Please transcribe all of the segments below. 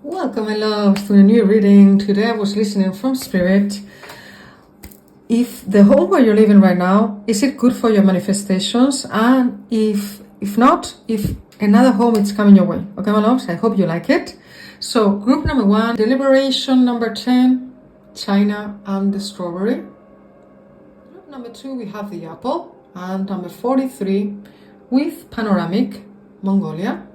Welcome, my loves, to a new reading. Today I was listening from Spirit. If the home where you're living right now, is it good for your manifestations? And if not, if another home is coming your way. Okay, my loves, I hope you like it. So group number 1, deliberation. Number 10, China and the strawberry. Group number 2, we have the apple. And number 43 with panoramic, Mongolia.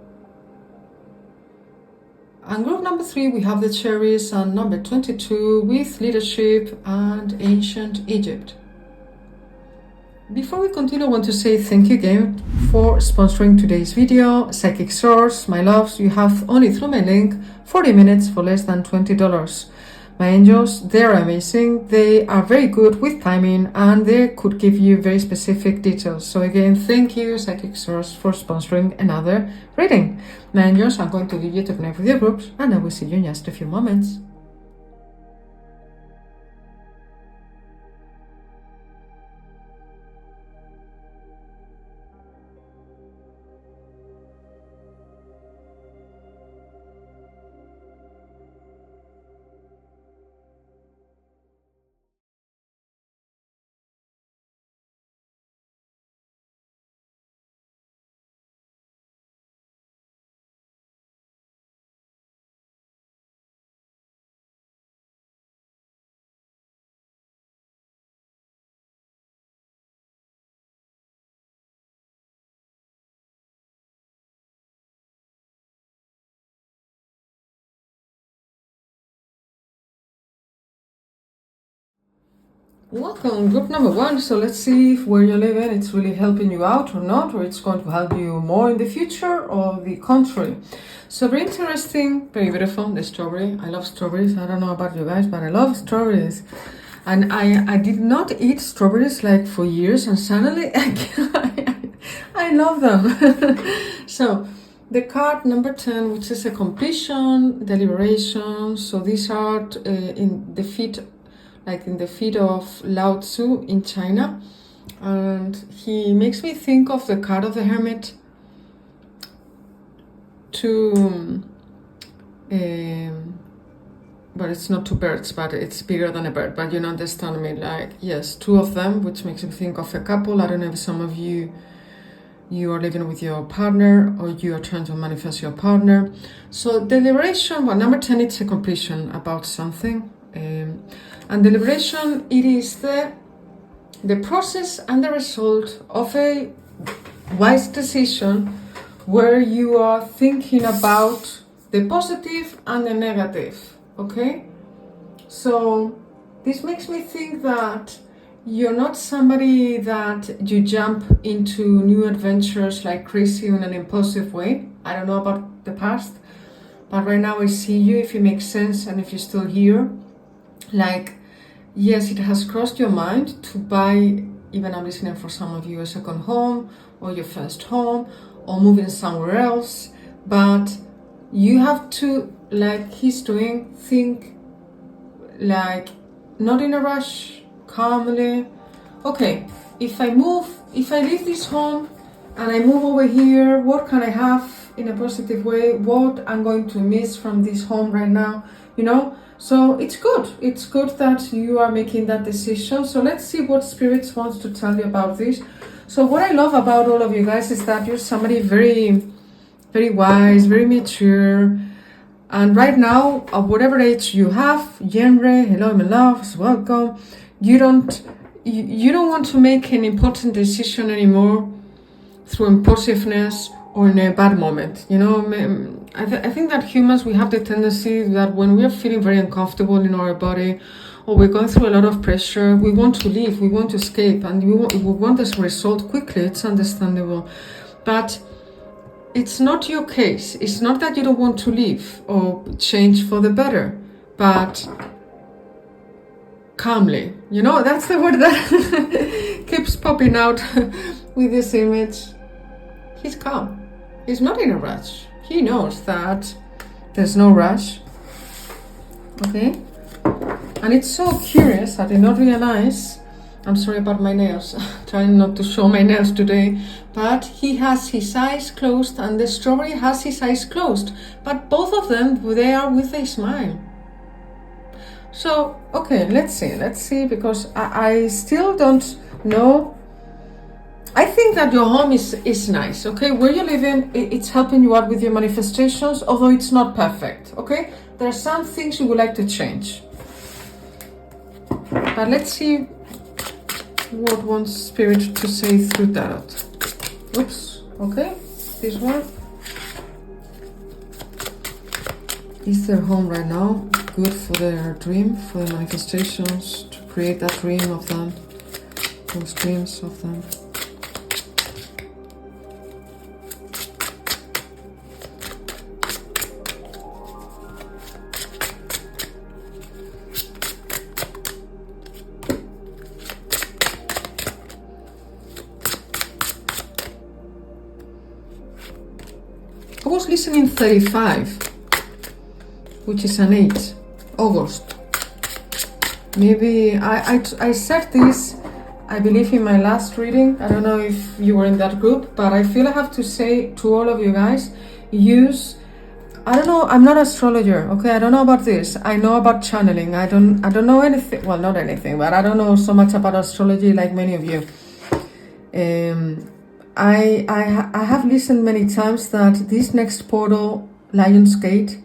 And group number 3, we have the cherries, and number 22 with leadership and ancient Egypt. Before we continue, I want to say thank you again for sponsoring today's video. Psychic Source, my loves, you have only through my link 40 minutes for less than $20. My angels, they're amazing. They are very good with timing and they could give you very specific details. So again, thank you, Psychic Source, for sponsoring another reading. My angels, I'm going to leave you to connect with your groups and I will see you in just a few moments. Welcome, group number 1. So let's see if where you're living it's really helping you out or not, or it's going to help you more in the future or the contrary. So very interesting, very beautiful, the strawberry. I love strawberries. I don't know about you guys, but I love strawberries. And I did not eat strawberries like for years, and suddenly I love them. So the card number 10, which is a completion, deliberation. So these are in the feet, like in the feet of Lao Tzu in China. And he makes me think of the card of the hermit to, but it's not two birds, but it's bigger than a bird, but you understand me, like, yes, 2 of them, which makes me think of a couple. I don't know if some of you are living with your partner or you are trying to manifest your partner. So deliberation, well, number 10, it's a completion about something. And deliberation, it is the process and the result of a wise decision where you are thinking about the positive and the negative, okay? So this makes me think that you're not somebody that you jump into new adventures like crazy in an impulsive way. I don't know about the past, but right now I see you, if it makes sense and if you're still here. Like, yes, it has crossed your mind to buy, even I'm listening for some of you, a second home or your first home or moving somewhere else, but you have to, like he's doing, think like not in a rush, calmly. Okay, if I leave this home and I move over here, what can I have in a positive way? What I'm going to miss from this home right now, you know? So it's good that you are making that decision. So let's see what Spirit wants to tell you about this. So what I love about all of you guys is that you're somebody very, very wise, very mature. And right now, at whatever age you have, Yenre, hello my loves, welcome. You don't want to make an important decision anymore through impulsiveness or in a bad moment. You know, I think that humans, we have the tendency that when we are feeling very uncomfortable in our body or we're going through a lot of pressure, we want to leave, we want to escape, and we want this result quickly. It's understandable. But it's not your case. It's not that you don't want to leave or change for the better, but calmly. You know, that's the word that keeps popping out with this image. He's calm. He's not in a rush. He knows that there's no rush. Okay? And it's so curious, I did not realize I'm sorry about my nails. Trying not to show my nails today. But he has his eyes closed and the strawberry has his eyes closed. But both of them, they are with a smile. So, okay, let's see, because I still don't know. I think that your home is nice, okay? Where you live in, it's helping you out with your manifestations, although it's not perfect, okay? There are some things you would like to change. But let's see what wants Spirit to say through tarot. Oops, okay, this one. Is their home right now good for their dream, for the manifestations, to create that dream of them, those dreams of them? I was listening 35, which is an 8, August. Maybe I said this, I believe, in my last reading. I don't know if you were in that group, but I feel I have to say to all of you guys, use, I don't know, I'm not an astrologer, okay? I don't know about this. I know about channeling. I don't know anything, well, not anything, but I don't know so much about astrology like many of you. I have listened many times that this next portal, Lion's Gate,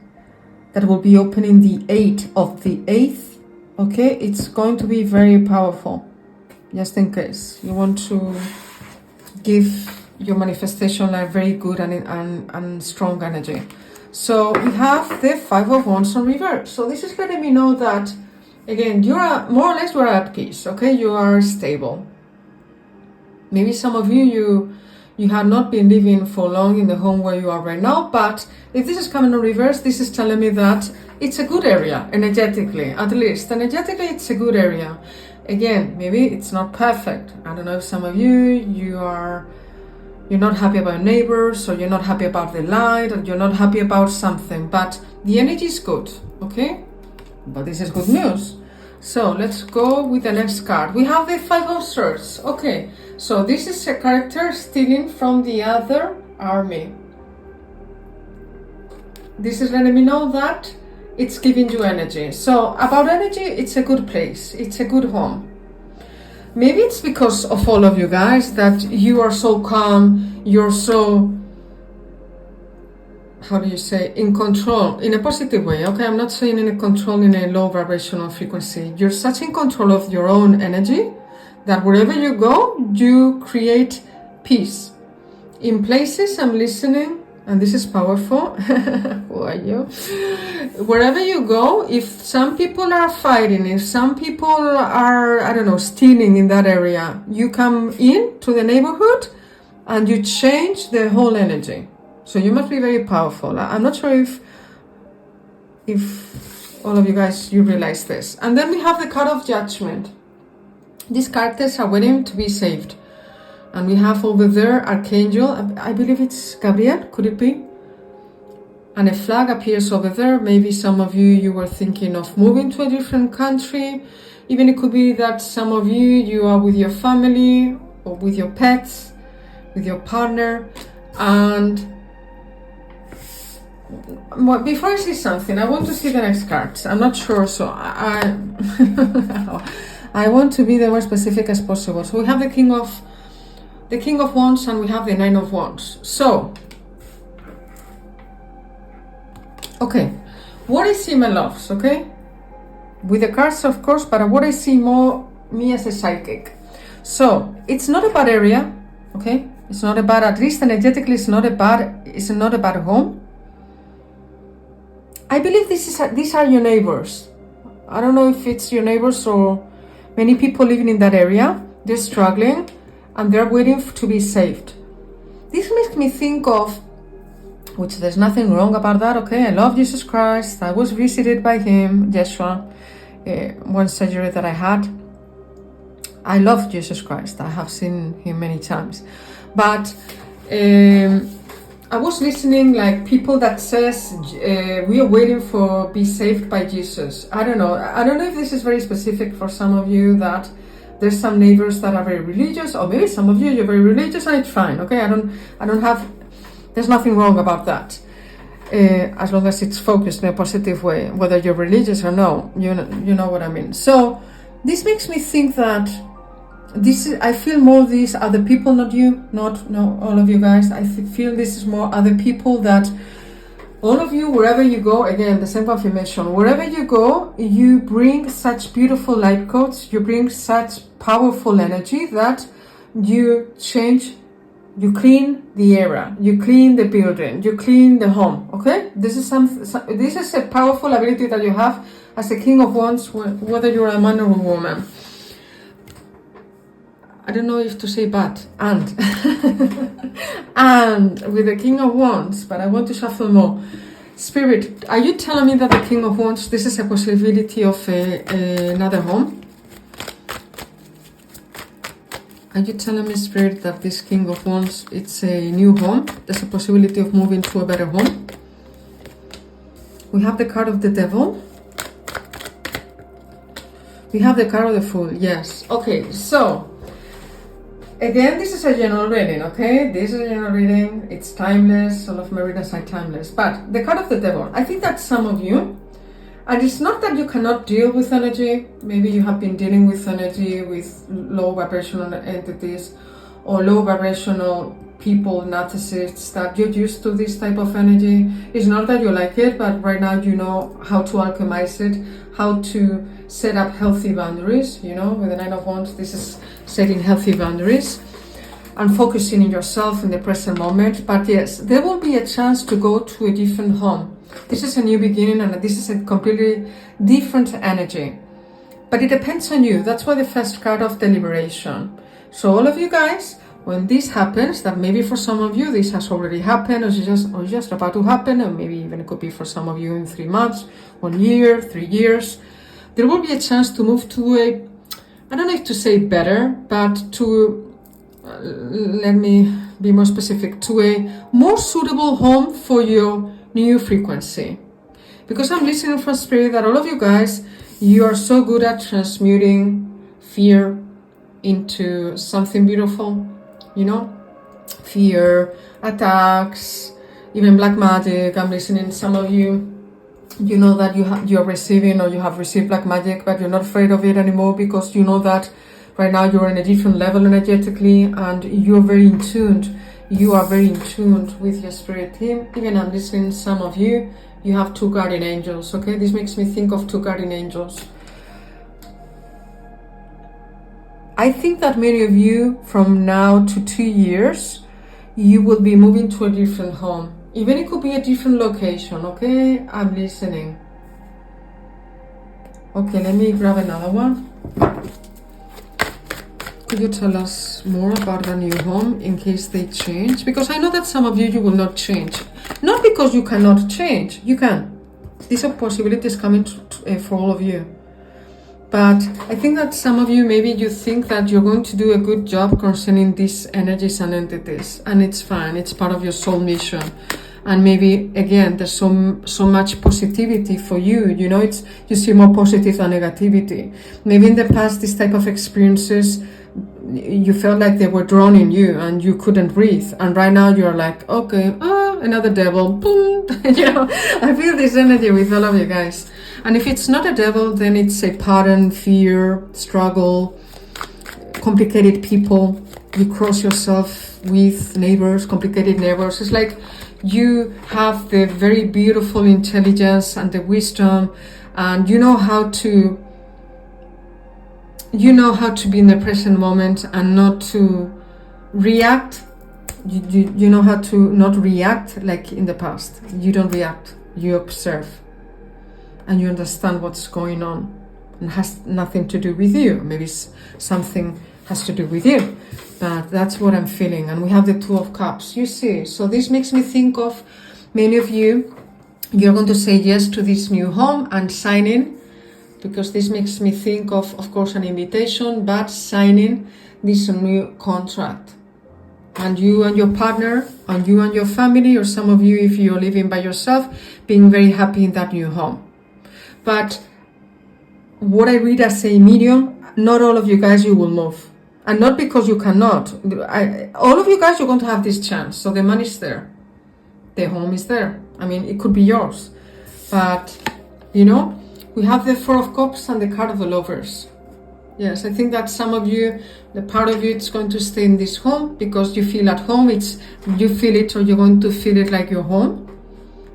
that will be opening the 8th of the 8th, okay, it's going to be very powerful, just in case you want to give your manifestation a very good and strong energy. So we have the 5 of Wands on reverse. So this is letting me know that, again, you are more or less, you are at peace, okay, you are stable. Maybe some of you have not been living for long in the home where you are right now, but if this is coming in reverse, this is telling me that it's a good area, energetically, at least. Energetically, it's a good area. Again, maybe it's not perfect. I don't know if some of you're not happy about neighbors, or you're not happy about the light, or you're not happy about something, but the energy is good, okay? But this is good news. So let's go with the next card. We have the 5 of Swords. Okay, so this is a character stealing from the other army. This is letting me know that it's giving you energy. So about energy, it's a good place. It's a good home. Maybe it's because of all of you guys that you are so calm, you're so, how do you say, in control, in a positive way, okay? I'm not saying in a control in a low vibrational frequency. You're such in control of your own energy that wherever you go, you create peace. In places, I'm listening, and this is powerful. Who are you? Wherever you go, if some people are fighting, if some people are, I don't know, stealing in that area, you come in to the neighborhood and you change the whole energy. So you must be very powerful. I'm not sure if all of you guys, you realize this. And then we have the card of Judgment. These characters are waiting to be saved. And we have over there Archangel, I believe it's Gabriel, could it be? And a flag appears over there. Maybe some of you were thinking of moving to a different country. Even it could be that some of you are with your family or with your pets, with your partner. And well, before I say something, I want to see the next cards. I'm not sure, so I want to be the more specific as possible. So we have the King of Wands and we have the 9 of Wands. So, okay, what I see, my loves, okay? With the cards, of course, but what I see more me as a psychic. So, it's not a bad area, okay? It's not a bad, at least energetically, it's not a bad home. I believe these are your neighbors. I don't know if it's your neighbors or many people living in that area. They're struggling and they're waiting to be saved. This makes me think of, which there's nothing wrong about that, okay? I love Jesus Christ. I was visited by him, Yeshua, one surgery that I had. I love Jesus Christ. I have seen him many times. But I was listening like people that says we are waiting for be saved by Jesus. I don't know if this is very specific for some of you that There's some neighbors that are very religious, or maybe some of you, you're very religious, and it's fine, okay? There's nothing wrong about that. As long as it's focused in a positive way, whether you're religious or no, you know what I mean. So this makes me think that I feel more these other people, not you, not all of you guys. I feel this is more other people, that all of you, wherever you go, again, the same confirmation, wherever you go, you bring such beautiful light codes, you bring such powerful energy that you change, you clean the area, you clean the building, you clean the home, okay? This is a powerful ability that you have as a King of Wands, whether you're a man or a woman. I don't know if to say but, and with the King of Wands, but I want to shuffle more. Spirit, are you telling me that the King of Wands, this is a possibility of another home? Are you telling me, Spirit, that this King of Wands, it's a new home? There's a possibility of moving to a better home? We have the card of the Devil. We have the card of the Fool, yes. Okay, so again, this is a general reading, okay? This is a general reading. It's timeless. All of my readings are timeless. But the card of the Devil, I think that some of you, and it's not that you cannot deal with energy. Maybe you have been dealing with energy with low vibrational entities or low vibrational people, narcissists, that you're used to this type of energy. It's not that you like it, but right now you know how to alchemize it, how to set up healthy boundaries. You know, with the Nine of Wands, this is setting healthy boundaries and focusing in yourself in the present moment. But yes, there will be a chance to go to a different home. This is a new beginning, and this is a completely different energy. But it depends on you. That's why the first card of the Liberation. So all of you guys, when this happens, that maybe for some of you this has already happened, or just about to happen, or maybe even it could be for some of you in 3 months, 1 year, 3 years, there will be a chance to move to a, I don't know if to say better, but to, let me be more specific, to a more suitable home for your new frequency. Because I'm listening from Spirit that all of you guys, you are so good at transmuting fear into something beautiful, you know, fear, attacks, even black magic. I'm listening, some of you, you know that you're receiving, or you have received black magic, but you're not afraid of it anymore, because you know that right now you're in a different level energetically, and you're very in tuned. You are very in tune with your spirit team. Even I'm listening, some of you, you have 2 guardian angels, okay? This makes me think of 2 guardian angels. I think that many of you, from now to 2 years, you will be moving to a different home. Even it could be a different location, okay? I'm listening. Okay, let me grab another one. Could you tell us more about the new home in case they change? Because I know that some of you, you will not change. Not because you cannot change. You can. These are possibilities coming for all of you. But I think that some of you, maybe you think that you're going to do a good job concerning these energies and entities. And it's fine. It's part of your soul mission. And maybe, again, there's so much positivity for you. You know, you see more positive than negativity. Maybe in the past, this type of experiences, you felt like they were drawn in you and you couldn't breathe. And right now you're like, okay, another devil, boom. You know, I feel this energy with all of you guys. And if it's not a devil, then it's a pattern, fear, struggle, complicated people. You cross yourself with neighbors, complicated neighbors. It's like you have the very beautiful intelligence and the wisdom, and you know how to be in the present moment and not to react. You know how to not react like in the past. You don't react, you observe, and you understand what's going on, and has nothing to do with you. Maybe something has to do with you, but that's what I'm feeling. And we have the 2 of Cups, you see. So this makes me think of many of you, you're going to say yes to this new home and signing, because this makes me think of course, an invitation, but signing this new contract. And you and your partner, and you and your family, or some of you, if you're living by yourself, being very happy in that new home. But what I read as a medium, not all of you guys, you will move. And not because you cannot. All of you guys, you're going to have this chance. So the money's there. The home is there. I mean, it could be yours. But, you know, we have the Four of Cups and the card of the Lovers. Yes, I think that some of you, the part of you, it's going to stay in this home because you feel at home. You feel it, or you're going to feel it like your home.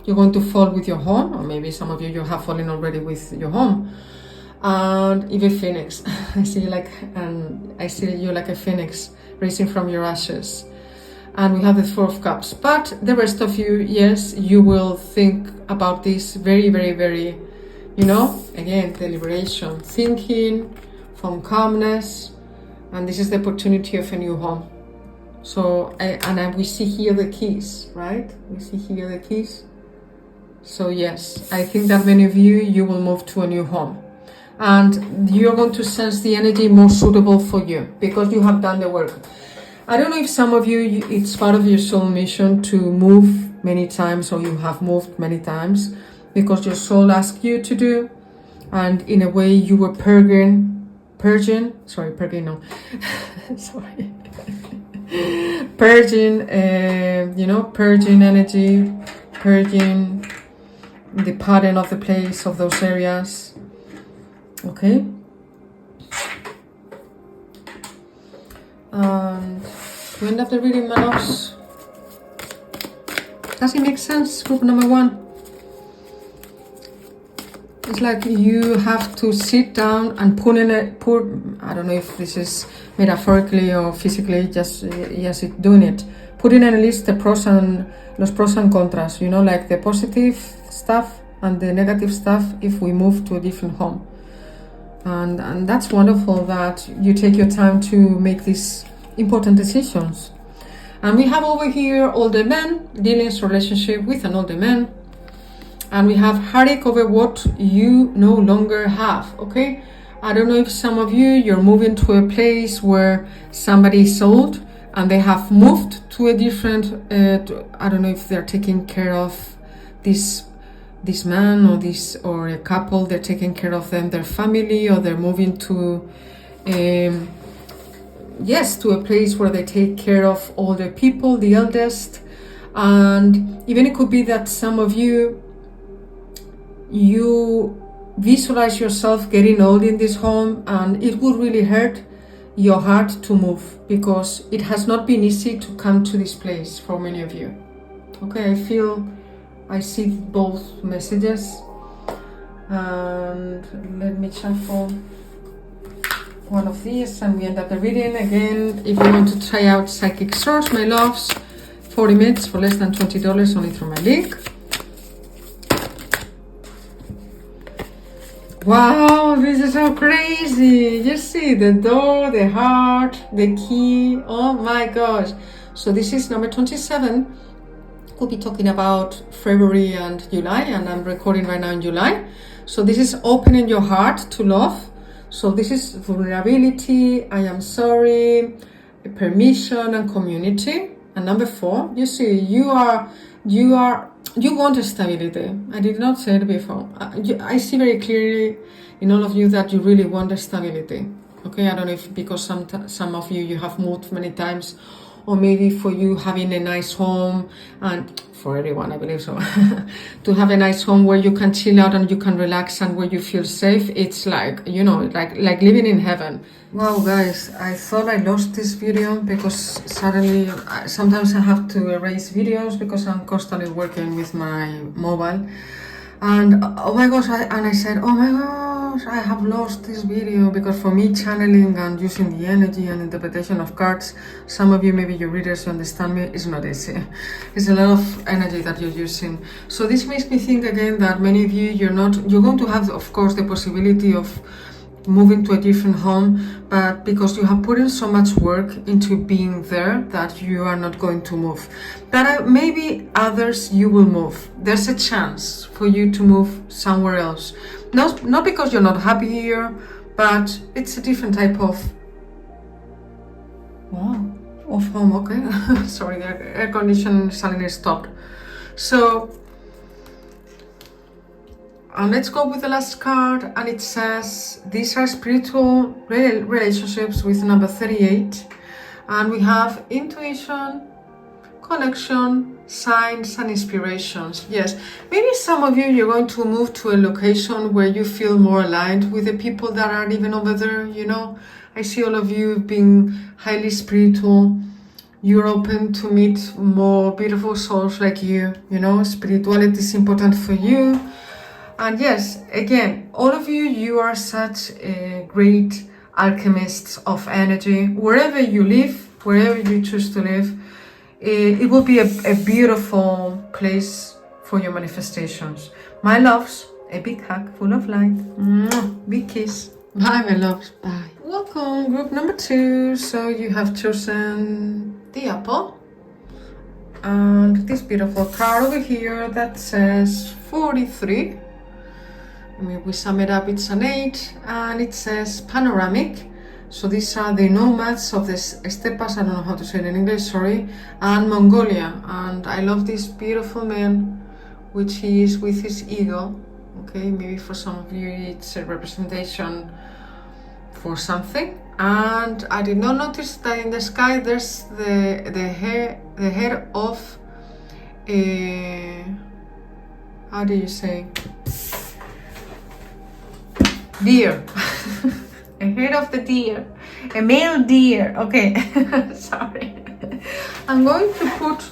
You're going to fall with your home, or maybe some of you have fallen already with your home. And even Phoenix, I see you like a phoenix rising from your ashes. And we have the Four of Cups. But the rest of you, yes, you will think about this very, very, very, you know, again, deliberation, thinking from calmness. And this is the opportunity of a new home. So, we see here the keys, right? We see here the keys. So yes, I think that many of you will move to a new home. And you're going to sense the energy more suitable for you because you have done the work. I don't know if some of you, it's part of your soul mission to move many times, or you have moved many times because your soul asked you to do. And in a way you were purging energy, purging the pattern of the place, of those areas. Okay, and to end up the reading, my loves, does it make sense? Group number one, it's like you have to sit down and put I don't know if this is metaphorically or physically, just yes, doing it, put in a list the pros and contras, you know, like the positive stuff and the negative stuff if we move to a different home. And that's wonderful that you take your time to make these important decisions. And we have over here older men, dealings relationship with an older man. And we have heartache over what you no longer have, okay? I don't know if some of you, you're moving to a place where somebody is old and they have moved to a different, I don't know if they're taking care of this man or a couple, they're taking care of their family, or they're moving to to a place where they take care of older people, the eldest. And even it could be that some of you visualize yourself getting old in this home, and it would really hurt your heart to move because it has not been easy to come to this place for many of you. Okay, I see both messages, and let me shuffle one of these and we end up the reading. Again, if you want to try out Psychic Source, my loves, 40 minutes for less than $20 only through my link. Wow, this is so crazy. You see the door, the heart, the key. Oh my gosh. So this is number 27. We'll be talking about February and July, and I'm recording right now in July. So this is opening your heart to love. So this is vulnerability, I am sorry, permission, and community. And number 4, you see, you want stability. I did not say it before. I see very clearly in all of you that you really want stability. Okay, I don't know if because some of you have moved many times, or maybe for you having a nice home, and for everyone, I believe so, to have a nice home where you can chill out and you can relax and where you feel safe. It's like, you know, like living in heaven. Wow, guys, I thought I lost this video because suddenly, sometimes I have to erase videos because I'm constantly working with my mobile. And oh my gosh, I said, oh my gosh, I have lost this video, because for me, channeling and using the energy and interpretation of cards, some of you, maybe your readers, you understand me, is not easy. It's a lot of energy that you're using. So this makes me think again that many of you, you're going to have, of course, the possibility of moving to a different home, but because you have put in so much work into being there, that you are not going to move. But maybe others, you will move. There's a chance for you to move somewhere else. Not because you're not happy here, but it's a different type of home. Okay. Sorry, the air conditioning suddenly stopped. So And let's go with the last card, and it says these are spiritual relationships with number 38, and we have intuition, connection, signs and inspirations. Yes, maybe some of you, you're going to move to a location where you feel more aligned with the people that are living over there. You know, I see all of you being highly spiritual. You're open to meet more beautiful souls like you. You know, spirituality is important for you. And yes, again, all of you, you are such a great alchemists of energy. Wherever you live, wherever you choose to live, it will be a beautiful place for your manifestations. My loves, a big hug full of light. Mwah, big kiss. Bye, my loves. Bye. Welcome, group number 2. So you have chosen the apple. And this beautiful card over here that says 43. I mean, we sum it up, it's an 8, and it says panoramic. So these are the nomads of the steppes, I don't know how to say it in English, sorry, and Mongolia. And I love this beautiful man, which he is with his eagle. Okay, maybe for some of you it's a representation for something. And I did not notice that in the sky there's the head of a, how do you say, deer. A head of the deer, a male deer. Okay, sorry. I'm going to put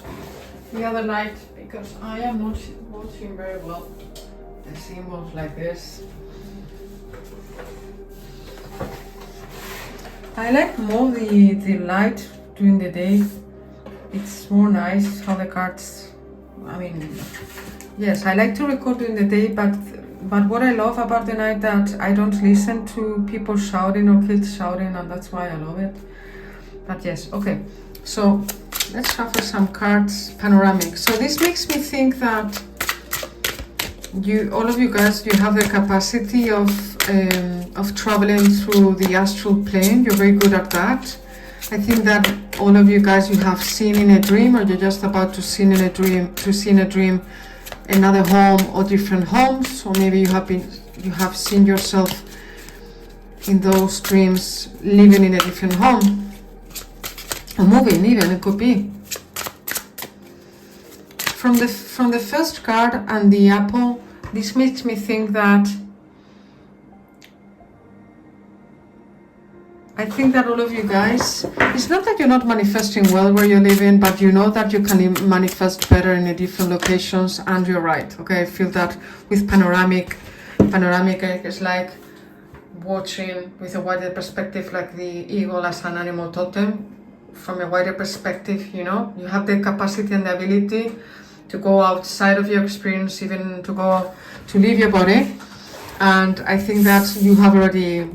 the other light because I am not watching very well the symbols like this. I like more the light during the day. It's more nice how the cards, I mean, yes, I like to record during the day, but what I love about the night that I don't listen to people shouting or kids shouting, and that's why I love it. But yes, okay. So let's shuffle some cards. Panoramic. So this makes me think that all of you guys, you have the capacity of traveling through the astral plane. You're very good at that. I think that all of you guys, you have seen in a dream, or you're just about to see in a dream another home or different homes, or maybe you have seen yourself in those dreams living in a different home, or moving even, it could be. From the first card and the apple, this makes me think that I think that all of you guys, it's not that you're not manifesting well where you're living, but you know that you can manifest better in a different locations, and you're right. Okay, I feel that with panoramic is like watching with a wider perspective, like the eagle as an animal totem. From a wider perspective, you know, you have the capacity and the ability to go outside of your experience, even to leave your body. And I think that you have already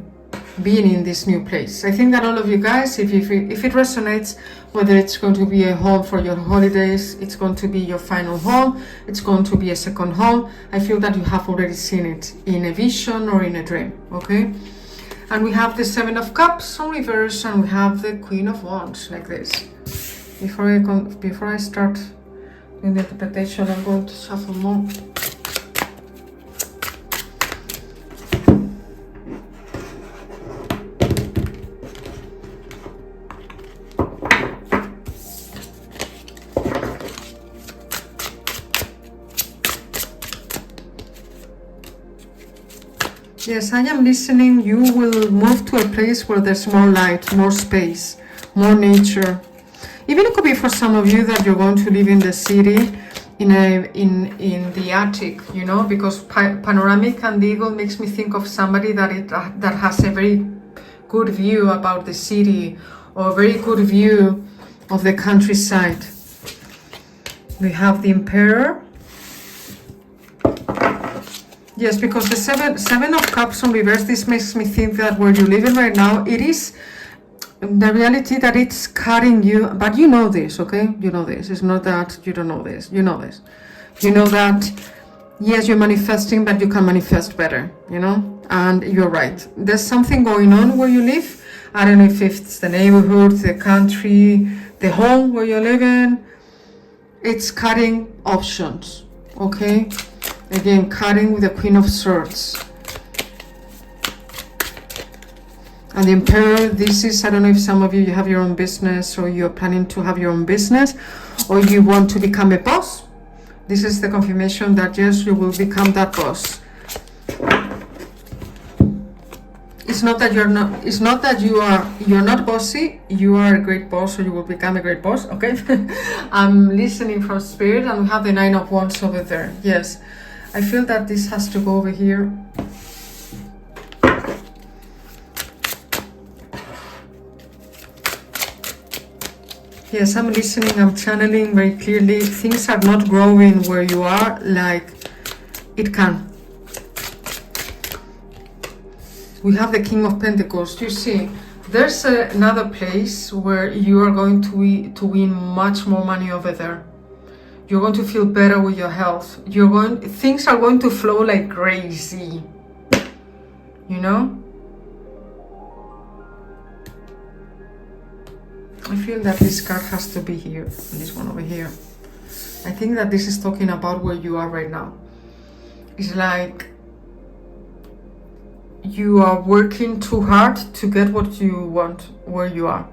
being in this new place. I think that all of you guys, if it resonates, whether it's going to be a home for your holidays, it's going to be your final home, it's going to be a second home, I feel that you have already seen it in a vision or in a dream. Okay, and we have the 7 of Cups on reverse, and we have the Queen of Wands like this. Before I start doing the interpretation, I'm going to shuffle more. Yes, I am listening. You will move to a place where there's more light, more space, more nature. Even it could be for some of you that you're going to live in the city, in the attic, you know, because panoramic and the eagle makes me think of somebody that has a very good view about the city, or a very good view of the countryside. We have the Emperor. Yes, because the seven of Cups on reverse, this makes me think that where you're living right now, it is the reality that it's carrying you, but you know this, okay? You know this. It's not that you don't know this. You know this. You know that, yes, you're manifesting, but you can manifest better, you know? And you're right. There's something going on where you live. I don't know if it's the neighborhood, the country, the home where you're living. It's cutting options, okay? Again, cutting with the Queen of Swords. And the Emperor, this is, I don't know if some of you have your own business, or you're planning to have your own business, or you want to become a boss. This is the confirmation that yes, you will become that boss. It's not that you're not you're not bossy, you are a great boss, or you will become a great boss, okay? I'm listening from Spirit, and we have the Nine of Wands over there. Yes, I feel that this has to go over here. Yes, I'm listening, I'm channeling very clearly. Things are not growing where you are like it can. We have the King of Pentacles. You see, there's another place where you are going to win much more money over there. You're going to feel better with your health. Things are going to flow like crazy. You know? I feel that this card has to be here, and this one over here. I think that this is talking about where you are right now. It's like you are working too hard to get what you want where you are.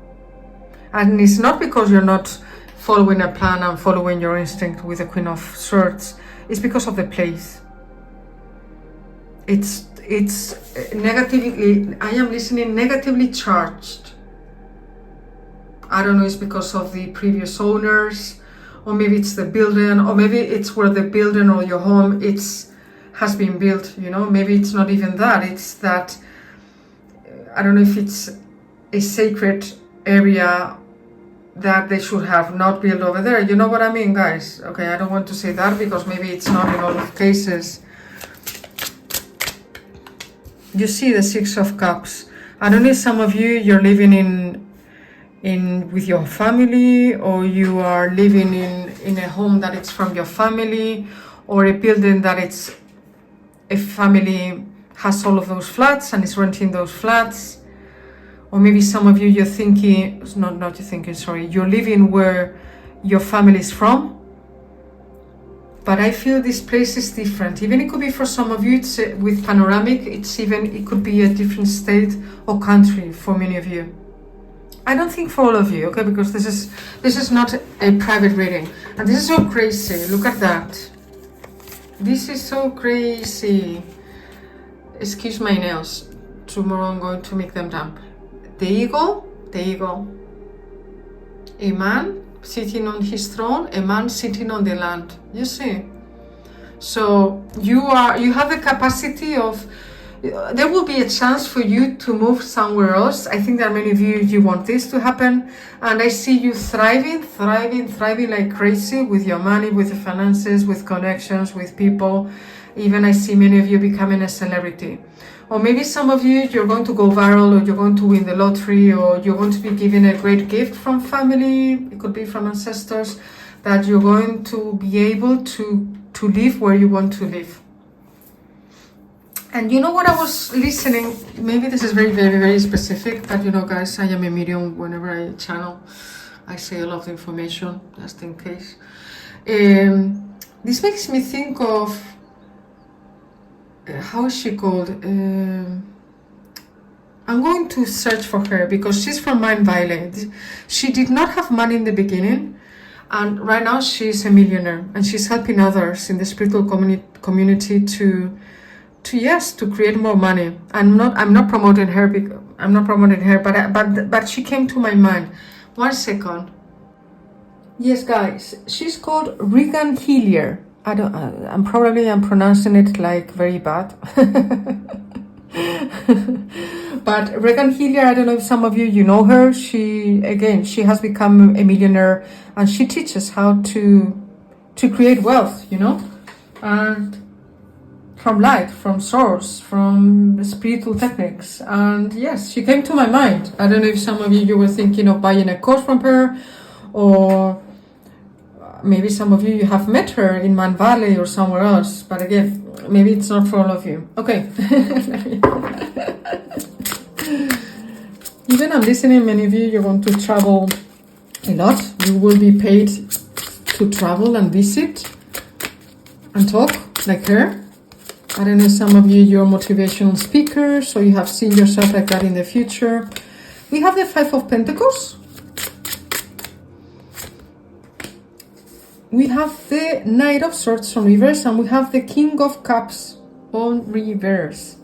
And it's not because you're not following a plan and following your instinct with the Queen of Swords. It's because of the place. It's negatively, I am listening, negatively charged. I don't know, it's because of the previous owners, or maybe it's the building, or maybe it's where the building or your home has been built, you know. Maybe it's not even that, it's that, I don't know if it's a sacred area that they should have not built over there. You know what I mean, guys? Okay, I don't want to say that because maybe it's not in all of cases. You see the Six of Cups. I don't know if some of you, you're living in with your family, or you are living in a home that it's from your family, or a building that it's a family has all of those flats and is renting those flats. Or maybe some of you, you're thinking, you're living where your family is from, but I feel this place is different. Even it could be for some of you, it's with panoramic, it could be a different state or country for many of you. I don't think for all of you, okay, because this is not a private reading. And this is so crazy. Look at that. This is so crazy. Excuse my nails. Tomorrow I'm going to make them damp. The eagle. A man sitting on his throne, a man sitting on the land. You see? So you have the capacity of, there will be a chance for you to move somewhere else. I think that many of you want this to happen, and I see you thriving like crazy with your money, with the finances, with connections, with people. Even I see many of you becoming a celebrity. Or maybe some of you, you're going to go viral, or you're going to win the lottery, or you're going to be given a great gift from family. It could be from ancestors, that you're going to be able to live where you want to live. And you know what I was listening, maybe this is very, very, very specific, but you know, guys, I am a medium. Whenever I channel, I say a lot of information, just in case. This makes me think of, how is she called? I'm going to search for her because she's from Mind Violet. She did not have money in the beginning, and right now she's a millionaire, and she's helping others in the spiritual community to create more money. I'm not promoting her, but she came to my mind. 1 second. Yes, guys, she's called 𝒟𝒃𝒃. I'm pronouncing it like very bad. But 𝒟𝒃𝒃, I don't know if some of you know her. She has become a millionaire, and she teaches how to create wealth, you know, and from light, from source, from spiritual techniques. And yes, she came to my mind. I don't know if some of you were thinking of buying a course from her, or maybe some of you have met her in Man Valley or somewhere else. But again, maybe it's not for all of you. Okay. Even I'm listening, many of you want to travel a lot. You will be paid to travel and visit and talk. like her. I don't know, some of you, you're motivational speakers, so you have seen yourself like that in the future. We have the Five of Pentacles. We have the Knight of Swords on reverse, and we have the King of Cups on reverse.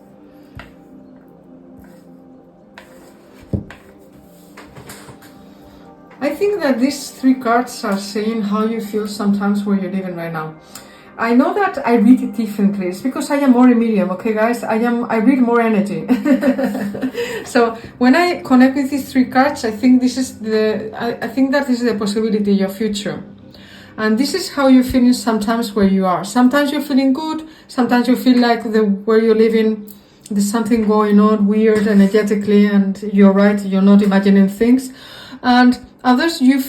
I think that these three cards are saying how you feel sometimes where you're living right now. I know that I read it differently. It's because I am more a medium, okay guys? I read more energy. So when I connect with these three cards, I think this is I think that this is the possibility, your future. And this is how you're feeling sometimes where you are. Sometimes you're feeling good. Sometimes you feel like where you're living, there's something going on weird energetically, and you're right, you're not imagining things. And others, you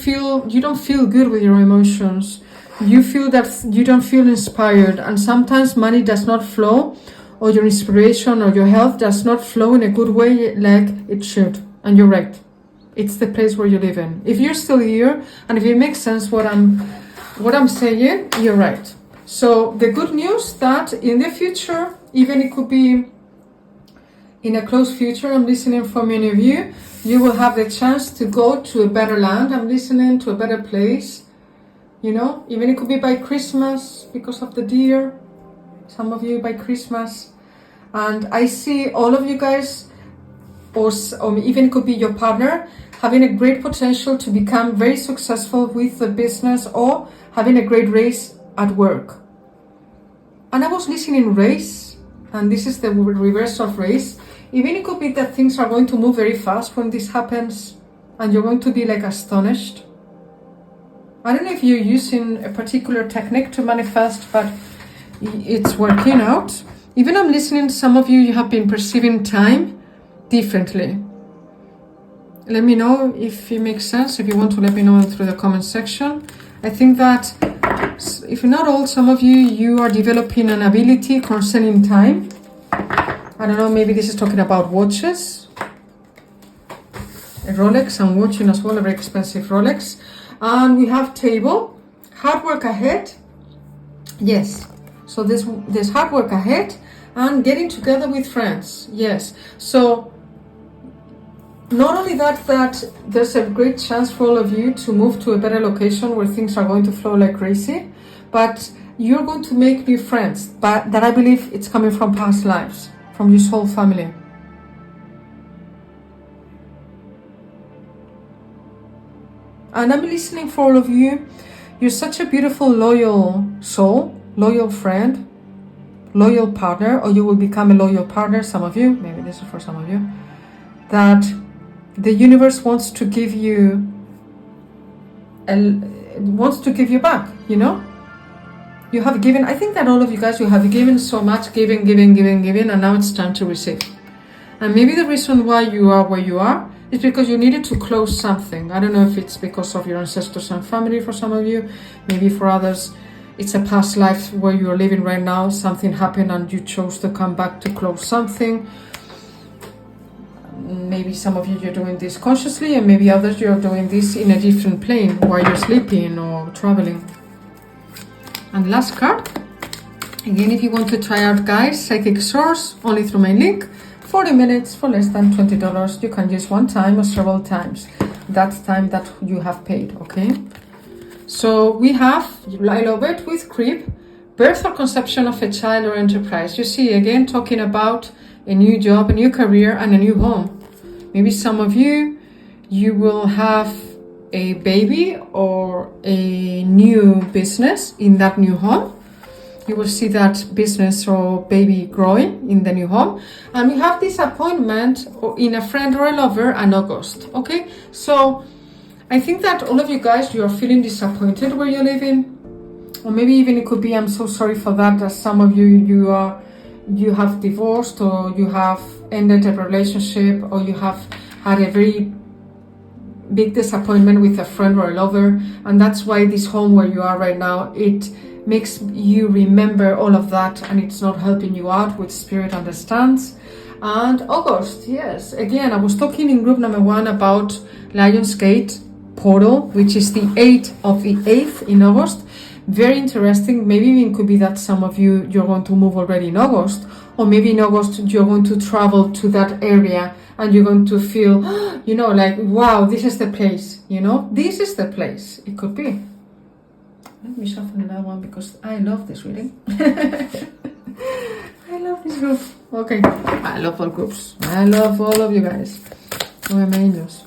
don't feel good with your emotions. You feel that you don't feel inspired, and sometimes money does not flow, or your inspiration or your health does not flow in a good way like it should. And you're right. It's the place where you live in. If you're still here, and if it makes sense what I'm saying, you're right. So the good news that in the future, even it could be in a close future, I'm listening for many of you, you will have the chance to go to a better land. I'm listening to a better place. You know, even it could be by Christmas because of the deer. Some of you by Christmas. And I see all of you guys, or even it could be your partner, having a great potential to become very successful with the business, or having a great race at work. And I was listening race, and this is the reverse of race. Even it could be that things are going to move very fast when this happens, and you're going to be like astonished. I don't know if you're using a particular technique to manifest, but it's working out. Even I'm listening, some of you, you have been perceiving time differently. Let me know if it makes sense, if you want to let me know through the comment section. I think that, if not all, some of you, you are developing an ability concerning time. I don't know, maybe this is talking about watches. A Rolex, I'm watching as well, a very expensive Rolex. And we have table, hard work ahead. Yes, so there's hard work ahead, and getting together with friends. Yes, so not only that there's a great chance for all of you to move to a better location where things are going to flow like crazy, but you're going to make new friends. But that I believe it's coming from past lives, from this whole family. And I'm listening for all of you. You're such a beautiful, loyal soul, loyal friend, loyal partner, or you will become a loyal partner, some of you, maybe this is for some of you, that the universe wants to give you back, you know? You have given, I think that all of you guys, you have given so much, giving, and now it's time to receive. And maybe the reason why you are where you are, it's because you needed to close something. I don't know if it's because of your ancestors and family for some of you. Maybe for others, it's a past life where you're living right now. Something happened and you chose to come back to close something. Maybe some of you, you're doing this consciously, and maybe others, you're doing this in a different plane while you're sleeping or traveling. And last card. Again, if you want to try out, guys, Psychic Source, only through my link. 40 minutes for less than $20. You can use one time or several times. That's time that you have paid, okay? So we have, I love it, with 𝒟𝑃, birth or conception of a child or enterprise. You see, again, talking about a new job, a new career, and a new home. Maybe some of you, you will have a baby or a new business in that new home. You will see that business or baby growing in the new home. And we have this appointment in a friend or a lover in August. Okay, so I think that all of you guys, you are feeling disappointed where you're living. Or maybe even it could be, I'm so sorry for that, that some of you, you have divorced, or you have ended a relationship, or you have had a very big disappointment with a friend or a lover. And that's why this home where you are right now, it makes you remember all of that, and it's not helping you out, with Spirit understands. And August, yes, again, I was talking in group number 1 about Lionsgate portal, which is the 8th of the 8th in August. Very interesting. Maybe even could be that some of you, you're going to move already in August, or maybe in August you're going to travel to that area and you're going to feel, you know, like, wow, this is the place, you know, this is the place. It could be. Let me shuffle another one because I love this reading. I love this group. Okay, I love all groups. I love all of you guys. Oh, my angels.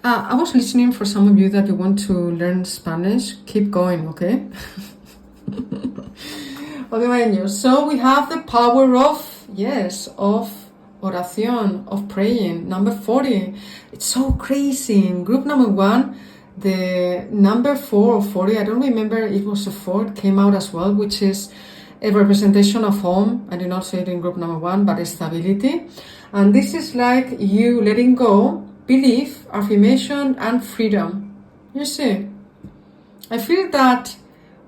I was listening for some of you that you want to learn Spanish. Keep going, okay? Okay, my angels. So we have the power of, yes, of oración, of praying. Number 40. It's so crazy. In group number 1, the number 4 or 40, I don't remember, it was a 4, it came out as well, which is a representation of home. I did not say it in group number 1, but stability. And this is like you letting go, belief, affirmation, and freedom. You see, I feel that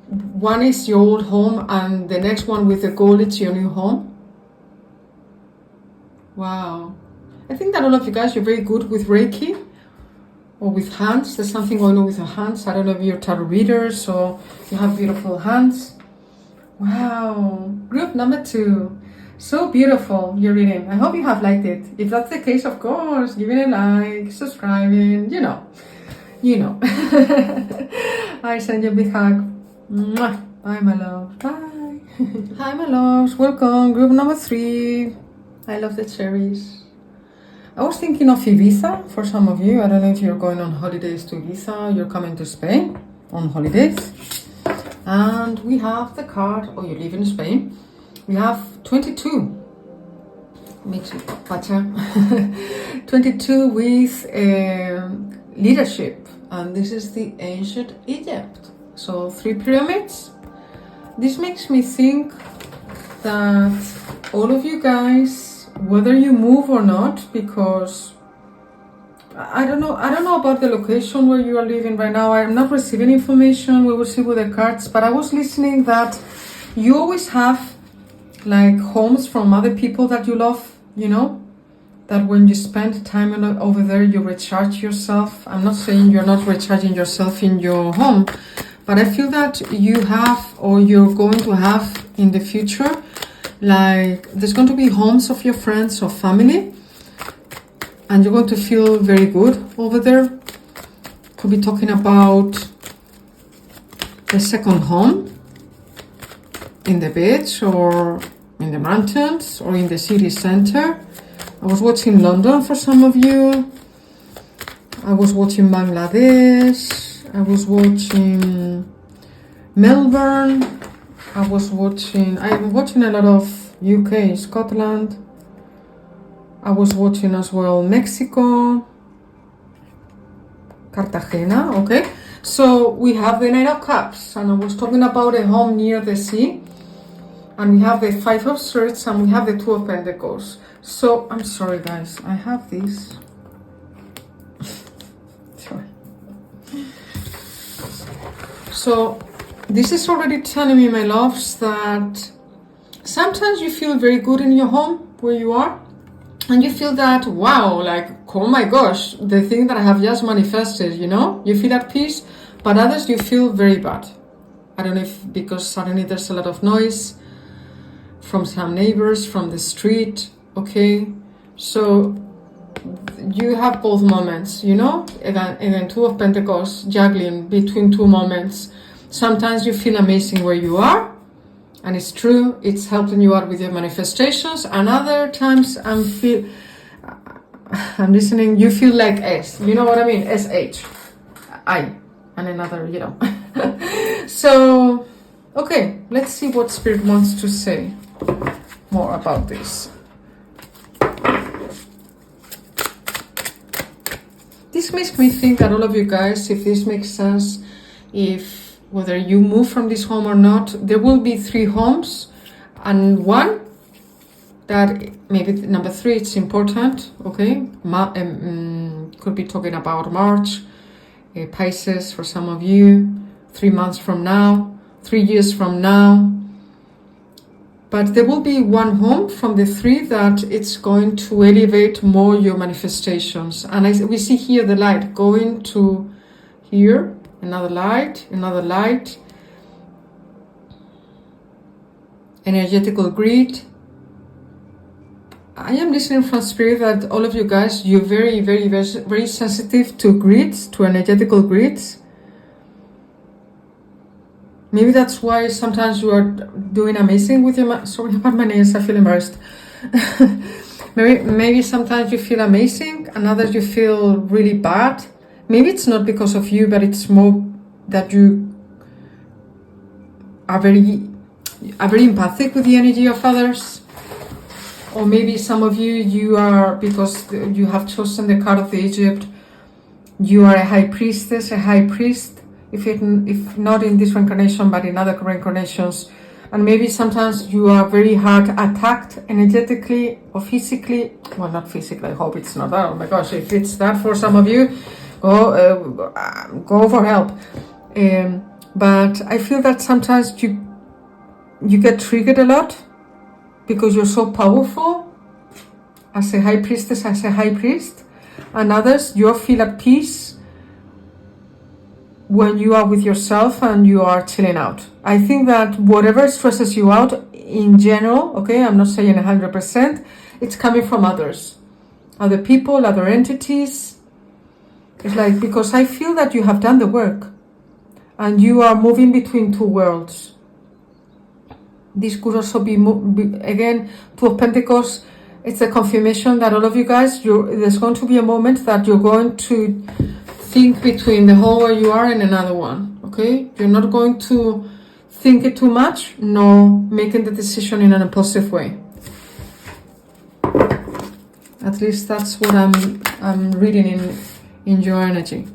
one is your old home and the next one with the goal, it's your new home. Wow. I think that all of you guys, you're very good with Reiki or with hands. There's something going on with your hands. I don't know if you're tarot readers or you have beautiful hands. Wow. Group number 2. So beautiful, your reading. I hope you have liked it. If that's the case, of course, give it a like, subscribing, you know. I send you a big hug. Mwah. Bye, my love. Bye. Hi, my loves. Welcome. Group number 3. I love the cherries. I was thinking of Ibiza for some of you. I don't know if you're going on holidays to Ibiza, you're coming to Spain on holidays. And we have the card, or you live in Spain. We have 22. Makes it better. 22 with leadership. And this is the ancient Egypt. So 3 pyramids. This makes me think that all of you guys, whether you move or not, because I don't know about the location where you are living right now. I'm not receiving information. We will see with the cards, but I was listening that you always have like homes from other people that you love, you know, that when you spend time over there, you recharge yourself. I'm not saying you're not recharging yourself in your home, but I feel that you have, or you're going to have in the future, like there's going to be homes of your friends or family, and you're going to feel very good over there. Could be talking about the second home in the beach or in the mountains or in the city center. I was watching London for some of you. I was watching Bangladesh. I was watching Melbourne. I'm watching a lot of UK, Scotland. I was watching as well Mexico, Cartagena, okay? So we have the 9 of Cups, and I was talking about a home near the sea. And we have the 5 of Swords, and we have the 2 of Pentacles. So, I'm sorry guys, I have this. Sorry. So, this is already telling me, my loves, that sometimes you feel very good in your home where you are. And you feel that, wow, like, oh my gosh, the thing that I have just manifested, you know? You feel at peace, but others you feel very bad. I don't know if because suddenly there's a lot of noise from some neighbors, from the street, okay? So you have both moments, you know? Again, 2 of Pentacles, juggling between 2 moments. Sometimes you feel amazing where you are, and it's true, it's helping you out with your manifestations. And other times I'm listening, you feel like S, you know what I mean? SH, I, and another, you know. So, okay, let's see what Spirit wants to say more about this. This makes me think that all of you guys, if this makes sense, if whether you move from this home or not, there will be 3 homes, and one that maybe number 3, it's important, okay? Could be talking about March, Pisces for some of you, 3 months from now, 3 years from now. But there will be one home from the 3 that it's going to elevate more your manifestations. And we see here the light going to here, another light, energetical grid. I am listening from spirit that all of you guys, you're very, very, very, very sensitive to grids, to energetical grids. Maybe that's why sometimes you are doing amazing with your... Sorry about my nails, I feel embarrassed. maybe sometimes you feel amazing and others you feel really bad. Maybe it's not because of you, but it's more that you are very empathic with the energy of others. Or maybe some of you are, because you have chosen the card of Egypt, you are a high priestess, a high priest. If not in this reincarnation, but in other reincarnations. And maybe sometimes you are very hard attacked energetically or physically. Well, not physically, I hope it's not that. Oh my gosh, if it's that for some of you, go for help. But I feel that sometimes you get triggered a lot because you're so powerful as a high priestess, as a high priest. And others, you feel at peace when you are with yourself and you are chilling out. I think that whatever stresses you out in general, okay, I'm not saying 100%, it's coming from others, other people, other entities. It's like, because I feel that you have done the work and you are moving between 2 worlds. This could also be again, 2 of Pentacles. It's a confirmation that all of you guys, there's going to be a moment that you're going to think between the home where you are and another one, okay? You're not going to think it too much, no, making the decision in an impulsive way. At least that's what I'm reading in your energy.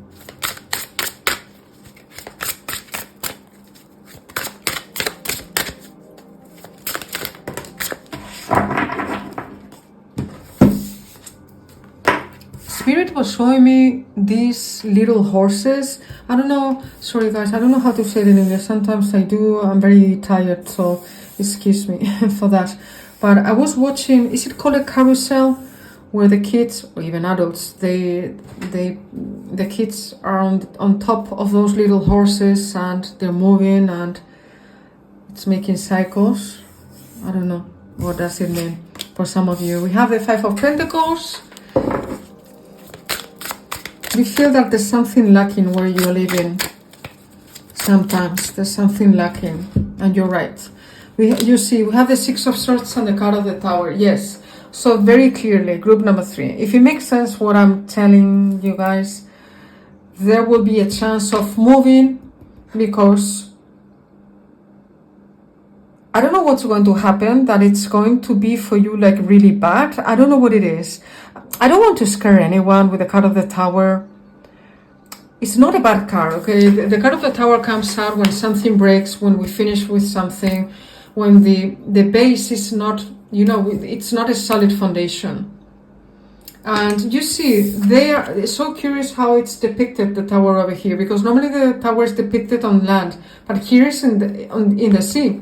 Spirit was showing me these little horses. I don't know, sorry guys, I don't know how to say it in English. Sometimes I do, I'm very tired, so excuse me for that. But I was watching, is it called a carousel? Where the kids, or even adults, the kids are on top of those little horses and they're moving and it's making cycles. I don't know, what does it mean for some of you? We have the 5 of Pentacles. You feel that there's something lacking where you're living. Sometimes there's something lacking, and you're right. You see, we have the 6 of Swords and the card of the Tower. Yes, so very clearly, group number 3. If it makes sense what I'm telling you guys, there will be a chance of moving because I don't know what's going to happen, that it's going to be for you like really bad. I don't know what it is. I don't want to scare anyone with the card of the Tower. It's not a bad card, okay? The card of the Tower comes out when something breaks, when we finish with something, when the base is not, you know, it's not a solid foundation. And you see, they are so curious how it's depicted, the tower over here, because normally the tower is depicted on land, but here is in the sea.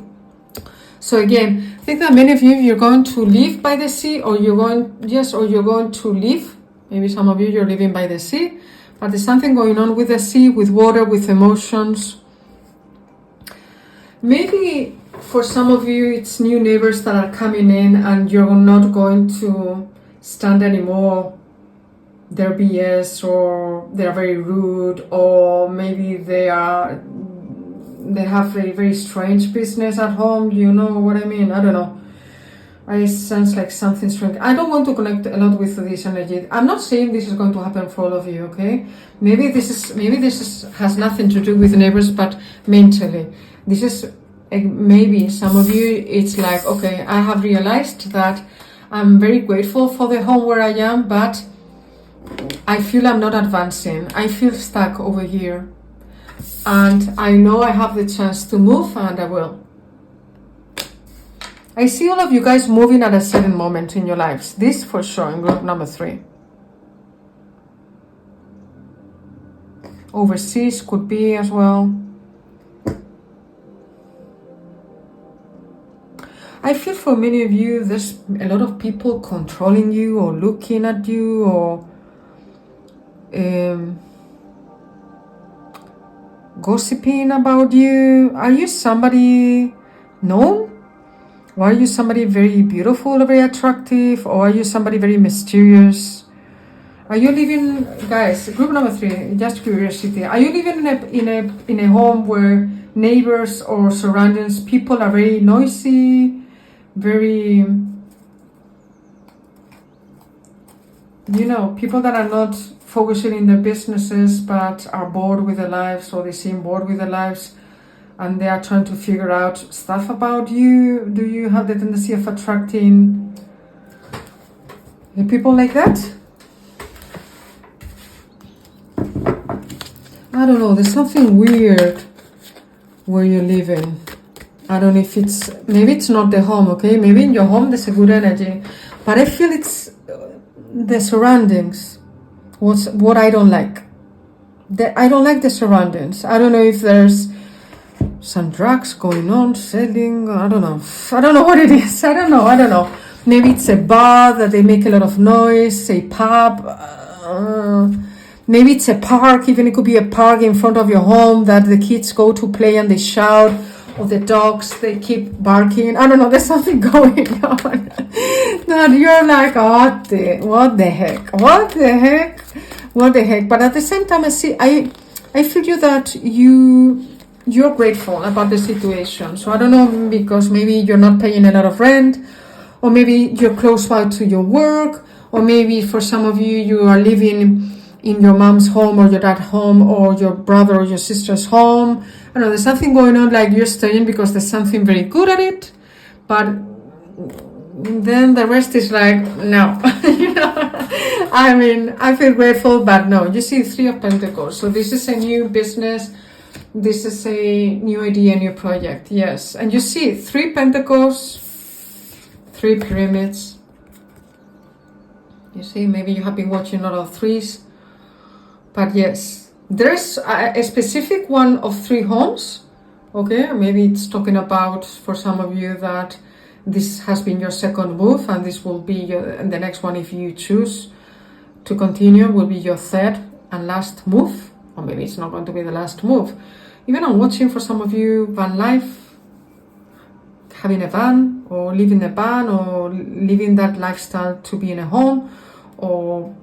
So again, I think that many of you, you're going to live by the sea, or you're going to live. Maybe some of you, you're living by the sea, but there's something going on with the sea, with water, with emotions. Maybe for some of you, it's new neighbors that are coming in and you're not going to stand anymore their BS, or they're very rude, or maybe they have a very strange business at home. You know what I mean? I don't know. I sense like something strange. I don't want to connect a lot with this energy. I'm not saying this is going to happen for all of you, okay? Maybe this has nothing to do with neighbors, but mentally. This is maybe some of you, it's like, okay, I have realized that I'm very grateful for the home where I am, but I feel I'm not advancing. I feel stuck over here. And I know I have the chance to move, and I will. I see all of you guys moving at a certain moment in your lives. This for sure in group number 3. Overseas could be as well. I feel for many of you, there's a lot of people controlling you or looking at you or gossiping about you. Are you somebody known? Or are you somebody very beautiful or very attractive? Or are you somebody very mysterious? Are you living, guys, group number 3, just curiosity. Are you living in a home where neighbors or surroundings, people are very noisy, very, you know, people that are not focusing in their businesses but are bored with their lives, or they seem bored with their lives and they are trying to figure out stuff about you? Do you have the tendency of attracting people like that? I don't know, there's something weird where you're living. I don't know if it's, maybe it's not the home, okay? Maybe in your home there's a good energy. But I feel it's the surroundings. What I don't like. I don't like the surroundings. I don't know if there's some drugs going on, selling, I don't know. I don't know what it is. I don't know. Maybe it's a bar that they make a lot of noise, a pub. Maybe it's a park, even it could be a park in front of your home that the kids go to play and they shout, or the dogs, they keep barking. I don't know, there's something going on. That you're like, what the heck? But at the same time, I feel you that you're grateful about the situation. So I don't know, because maybe you're not paying a lot of rent, or maybe you're close by to your work, or maybe for some of you, you are living in your mom's home or your dad's home or your brother or your sister's home. I don't know, there's something going on, like you're staying because there's something very good at it, but then the rest is like, no. You know, I mean, I feel grateful, but no. You see 3 of Pentacles. So this is a new business. This is a new idea, new project. Yes. And you see 3 Pentacles, 3 pyramids. You see, maybe you have been watching a lot of 3s. But yes, there's a specific one of 3 homes. Okay, maybe it's talking about, for some of you, that this has been your second move, and this will be the next one, if you choose to continue, will be your 3rd and last move. Or maybe it's not going to be the last move. Even I'm watching, for some of you, van life, having a van, or living a van, or living that lifestyle to be in a home, or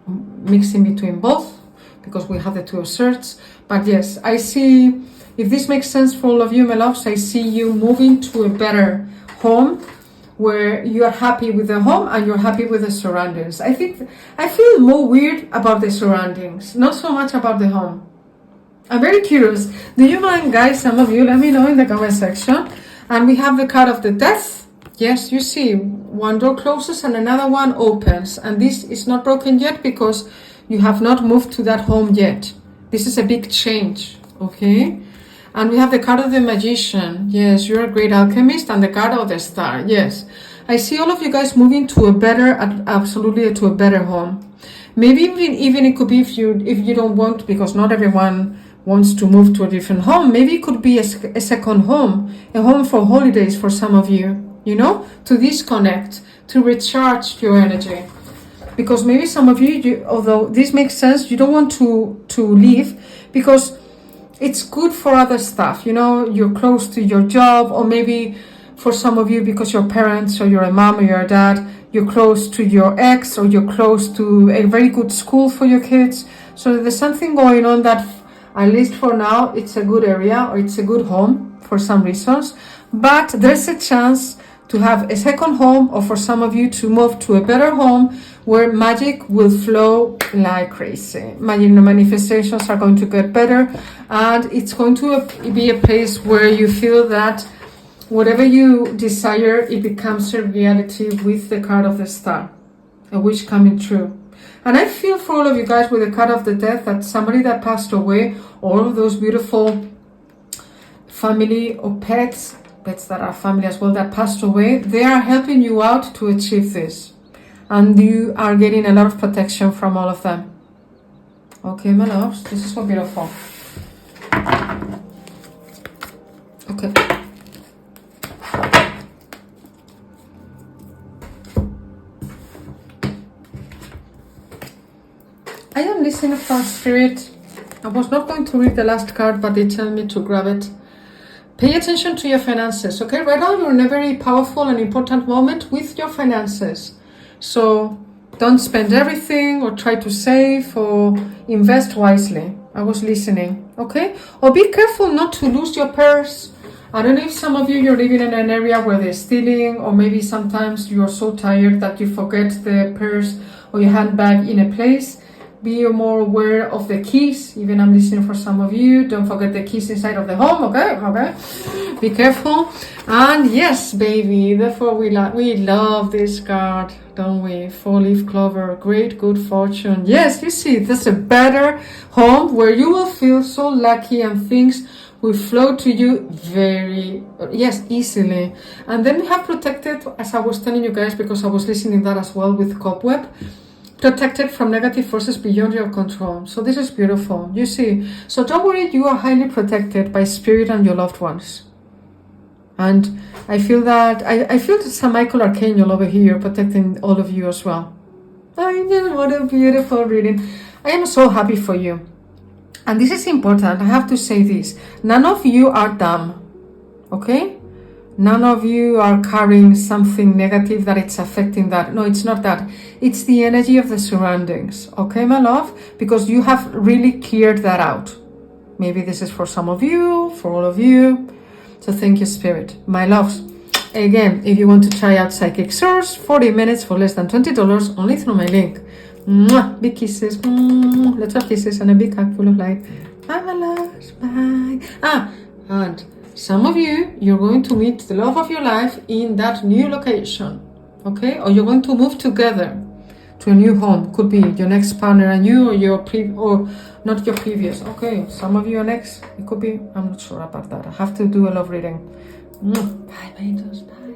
mixing between both, because we have the 2 of swords. But yes, I see, if this makes sense for all of you, my loves, I see you moving to a better home where you are happy with the home and you're happy with the surroundings. I feel more weird about the surroundings, not so much about the home. I'm very curious. Do you mind, guys? Some of you, let me know in the comment section. And we have the card of the Death. Yes, you see, one door closes and another one opens. And this is not broken yet because you have not moved to that home yet. This is a big change, okay? And we have the card of the Magician. Yes, you're a great alchemist. And the card of the Star. Yes, I see all of you guys moving to a better, absolutely to a better home. Maybe even it could be if you don't want, because not everyone wants to move to a different home. Maybe it could be a second home, a home for holidays for some of you, you know, to disconnect, to recharge your energy. Because maybe some of you, although this makes sense, you don't want to leave because it's good for other stuff. You know, you're close to your job, or maybe for some of you, because your parents, or you're a mom or you're a dad, you're close to your ex, or you're close to a very good school for your kids. So there's something going on that, at least for now, it's a good area, or it's a good home for some reasons. But there's a chance to have a second home, or for some of you to move to a better home where magic will flow like crazy. Magic manifestations are going to get better, and it's going to be a place where you feel that whatever you desire, it becomes a reality with the card of the Star, a wish coming true. And I feel for all of you guys with the card of the Death that somebody that passed away, all of those beautiful family or pets that are family as well that passed away, they are helping you out to achieve this. And you are getting a lot of protection from all of them. Okay, my loves, this is so beautiful. Okay. from Spirit. I was not going to read the last card, but they tell me to grab it. Pay attention to your finances, okay? Right now you're in a very powerful and important moment with your finances. So don't spend everything or try to save or invest wisely. I was listening, okay? Or be careful not to lose your purse. I don't know if some of you, you're living in an area where they're stealing, or maybe sometimes you're so tired that you forget the purse or your handbag in a place. Be more aware of the keys. Even I'm listening for some of you. Don't forget the keys inside of the home, okay? Be careful. And yes, baby, therefore we love this card, don't we? 4-leaf clover, great good fortune. Yes, you see, that's a better home where you will feel so lucky and things will flow to you very, easily. And then we have protected, as I was telling you guys, because I was listening that as well with cobweb, protected from negative forces beyond your control. So this is beautiful, you see. So don't worry, you are highly protected by Spirit and your loved ones. And I feel that, I feel the St. Michael Archangel over here protecting all of you as well. What a beautiful reading. I am so happy for you. And this is important, I have to say this. None of you are dumb, okay? None of you are carrying something negative that it's affecting that. No, it's not that. It's the energy of the surroundings, okay, my love? Because you have really cleared that out. Maybe this is for some of you, for all of you. So thank you, Spirit. My loves, again, if you want to try out Psychic Source, 40 minutes for less than $20, only through my link. Mwah, big kisses, lots of kisses and a big hug full of light. Bye, my loves, bye. And some of you, you're going to meet the love of your life in that new location, okay? Or you're going to move together to a new home. Could be your next partner and you, or not your previous. Okay, some of you are next. It could be. I'm not sure about that. I have to do a love reading. Bye, angels. Bye.